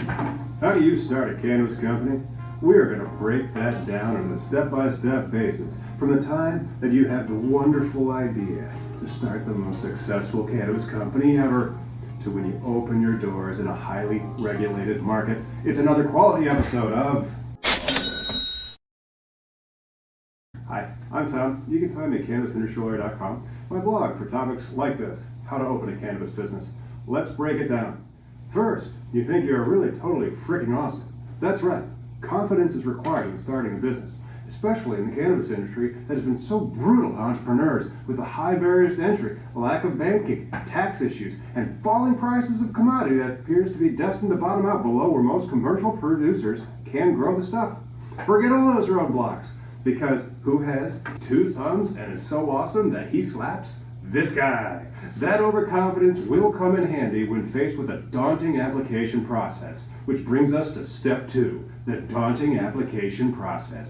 How do you start a cannabis company? We are going to break that down on a step-by-step basis, from the time that you have the wonderful idea to start the most successful cannabis company ever, to when you open your doors in a highly regulated market. It's another quality episode of... Hi, I'm Tom. You can find me at CannabisIndustryLawyer.com, my blog for topics like this: how to open a cannabis business. Let's break it down. First, you think you're really totally freaking awesome. That's right. Confidence is required in starting a business, especially in the cannabis industry that has been so brutal to entrepreneurs, with the high barriers to entry, lack of banking, tax issues, and falling prices of commodity that appears to be destined to bottom out below where most commercial producers can grow the stuff. Forget all those roadblocks, because who has two thumbs and is so awesome that he slaps this guy? That overconfidence will come in handy when faced with a daunting application process, which brings us to step 2, the daunting application process.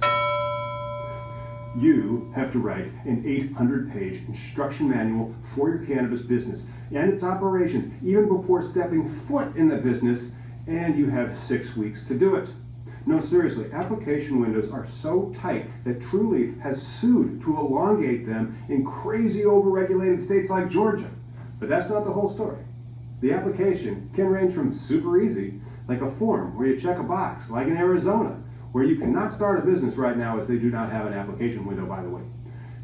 You have to write an 800-page instruction manual for your cannabis business and its operations, even before stepping foot in the business, and you have 6 weeks to do it. No, seriously, application windows are so tight that Trulieve has sued to elongate them in crazy overregulated states like Georgia. But that's not the whole story. The application can range from super easy, like a form where you check a box, like in Arizona, where you cannot start a business right now as they do not have an application window, by the way.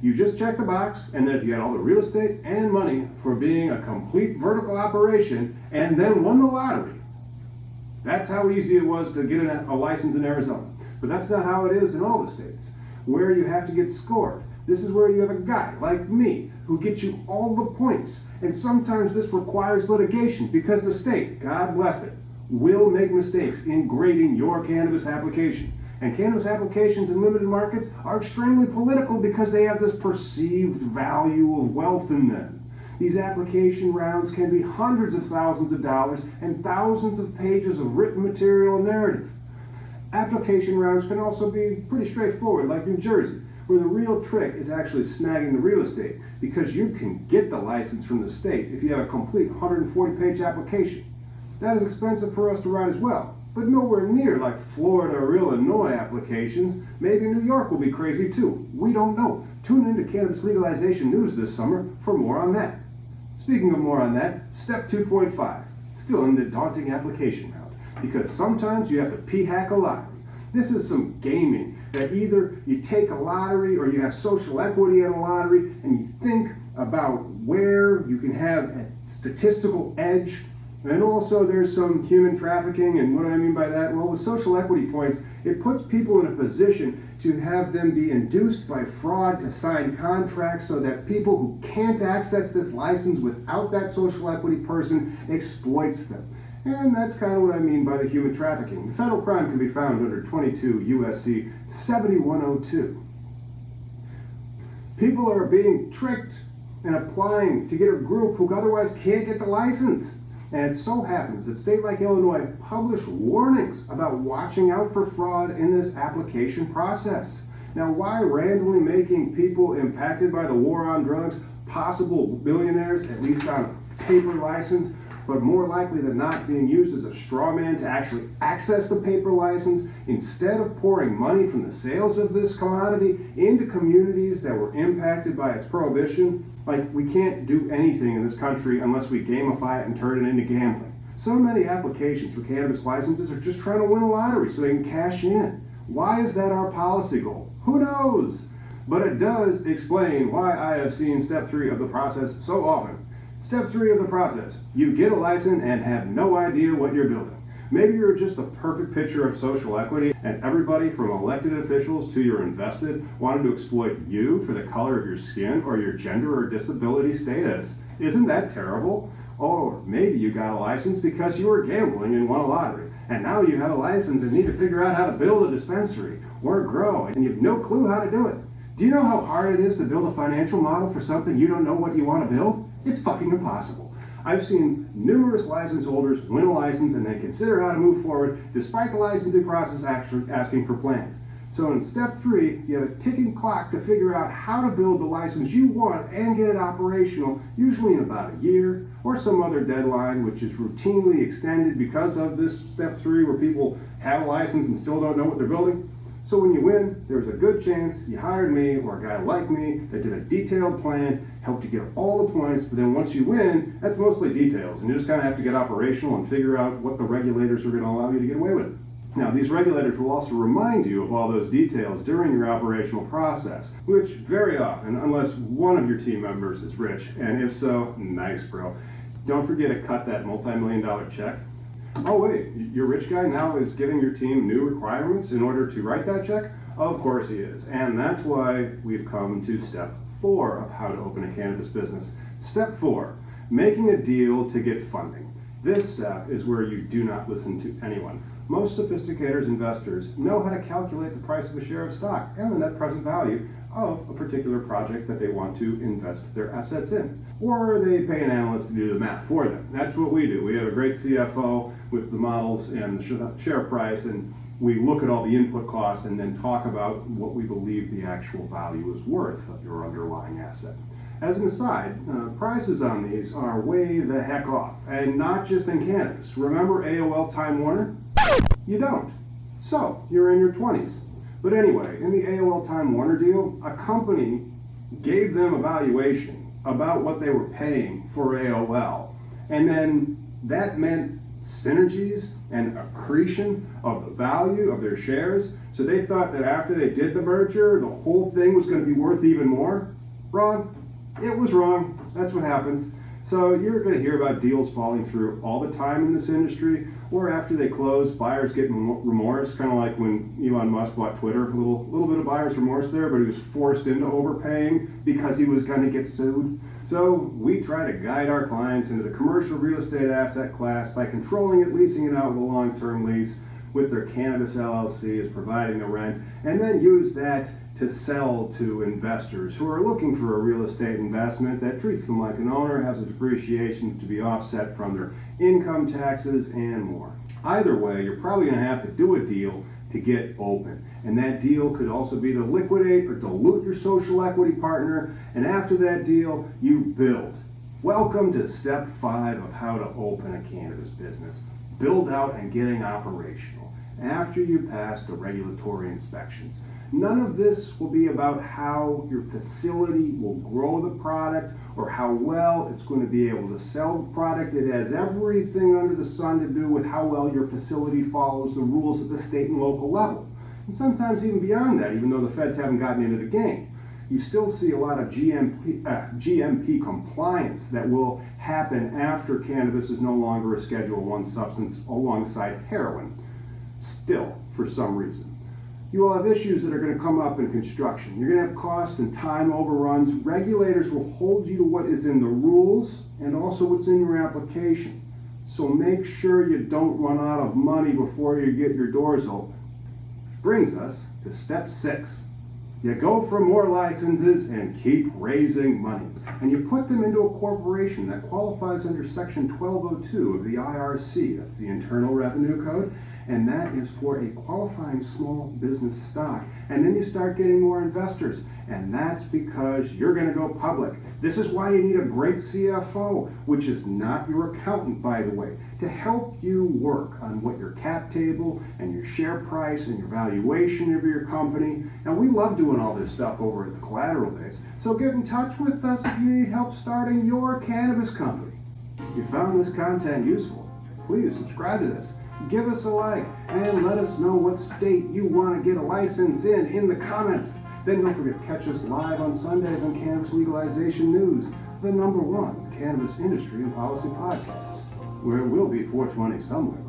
You just check the box, and then if you had all the real estate and money for being a complete vertical operation, and then won the lottery. That's how easy it was to get a license in Arizona. But that's not how it is in all the states, where you have to get scored. This is where you have a guy like me who gets you all the points. And sometimes this requires litigation because the state, God bless it, will make mistakes in grading your cannabis application. And cannabis applications in limited markets are extremely political because they have this perceived value of wealth in them. These application rounds can be hundreds of thousands of dollars and thousands of pages of written material and narrative. Application rounds can also be pretty straightforward, like New Jersey, where the real trick is actually snagging the real estate, because you can get the license from the state if you have a complete 140-page application. That is expensive for us to write as well, but nowhere near like Florida or Illinois applications. Maybe New York will be crazy too. We don't know. Tune into Cannabis Legalization News this summer for more on that. Speaking of more on that, step 2.5, still in the daunting application round, because sometimes you have to p-hack a lottery. This is some gaming that either you take a lottery or you have social equity in a lottery and you think about where you can have a statistical edge. And also there's some human trafficking, and what do I mean by that? Well, with social equity points, it puts people in a position to have them be induced by fraud to sign contracts so that people who can't access this license without that social equity person exploits them. And that's kind of what I mean by the human trafficking. The federal crime can be found under 22 U.S.C. 7102. People are being tricked and applying to get a group who otherwise can't get the license. And it so happens that states like Illinois publish warnings about watching out for fraud in this application process. Now, why randomly making people impacted by the war on drugs possible billionaires, at least on a paper license, but more likely than not being used as a straw man to actually access the paper license, instead of pouring money from the sales of this commodity into communities that were impacted by its prohibition? Like, we can't do anything in this country unless we gamify it and turn it into gambling. So many applications for cannabis licenses are just trying to win a lottery so they can cash in. Why is that our policy goal? Who knows? But it does explain why I have seen step 3 of the process so often. Step 3 of the process: you get a license and have no idea what you're building. Maybe you're just a perfect picture of social equity, and everybody from elected officials to your invested wanted to exploit you for the color of your skin or your gender or disability status. Isn't that terrible? Or maybe you got a license because you were gambling and won a lottery, and now you have a license and need to figure out how to build a dispensary or grow, and you have no clue how to do it. Do you know how hard it is to build a financial model for something you don't know what you want to build? It's fucking impossible. I've seen numerous license holders win a license and then consider how to move forward despite the licensing process actually asking for plans. So in step 3, you have a ticking clock to figure out how to build the license you want and get it operational, usually in about a year or some other deadline which is routinely extended because of this step 3 where people have a license and still don't know what they're building. So when you win, there's a good chance you hired me or a guy like me that did a detailed plan, helped you get all the points, but then once you win, that's mostly details, and you just kind of have to get operational and figure out what the regulators are going to allow you to get away with. Now, these regulators will also remind you of all those details during your operational process, which very often, unless one of your team members is rich, and if so, nice, bro. Don't forget to cut that multi-million-dollar check. Oh wait, your rich guy now is giving your team new requirements in order to write that check? Of course he is, and that's why we've come to step 4 of how to open a cannabis business. Step 4, making a deal to get funding. This step is where you do not listen to anyone. Most sophisticated investors know how to calculate the price of a share of stock and the net present value of a particular project that they want to invest their assets in. Or they pay an analyst to do the math for them. That's what we do. We have a great CFO with the models and the share price, and we look at all the input costs and then talk about what we believe the actual value is worth of your underlying asset. As an aside, prices on these are way the heck off, and not just in cannabis. Remember AOL Time Warner? You don't. So, you're in your 20s. But anyway, in the AOL Time Warner deal, a company gave them a valuation about what they were paying for AOL, and then that meant synergies and accretion of the value of their shares, so they thought that after they did the merger, the whole thing was going to be worth even more. Wrong. It was wrong. That's what happened. So you're going to hear about deals falling through all the time in this industry, or after they close, buyers get remorse, kind of like when Elon Musk bought Twitter. A little bit of buyer's remorse there, but he was forced into overpaying because he was going to get sued. So we try to guide our clients into the commercial real estate asset class by controlling it, leasing it out with a long-term lease, with their cannabis LLC as providing the rent, and then use that to sell to investors who are looking for a real estate investment that treats them like an owner, has its depreciations to be offset from their income taxes, and more. Either way, you're probably going to have to do a deal to get open. And that deal could also be to liquidate or dilute your social equity partner, and after that deal, you build. Welcome to step 5 of how to open a cannabis business. Build out and getting operational after you pass the regulatory inspections. None of this will be about how your facility will grow the product or how well it's going to be able to sell the product. It has everything under the sun to do with how well your facility follows the rules at the state and local level. And sometimes even beyond that, even though the feds haven't gotten into the game. You still see a lot of GMP compliance that will happen after cannabis is no longer a Schedule 1 substance alongside heroin, still, for some reason. You will have issues that are going to come up in construction. You're going to have cost and time overruns. Regulators will hold you to what is in the rules and also what's in your application. So make sure you don't run out of money before you get your doors open. Which brings us to step 6. You go for more licenses and keep raising money. And you put them into a corporation that qualifies under Section 1202 of the IRC. That's the Internal Revenue Code. And that is for a qualifying small business stock. And then you start getting more investors. And that's because you're going to go public. This is why you need a great CFO, which is not your accountant, by the way, to help you work on what your cap table and your share price and your valuation of your company. And we love doing all this stuff over at the Collateral Days. So get in touch with us if you need help starting your cannabis company. If you found this content useful, please subscribe to this. Give us a like and let us know what state you want to get a license in the comments. Then don't forget to catch us live on Sundays on Cannabis Legalization News, the #1 cannabis industry and policy podcast, where it will be 420 somewhere.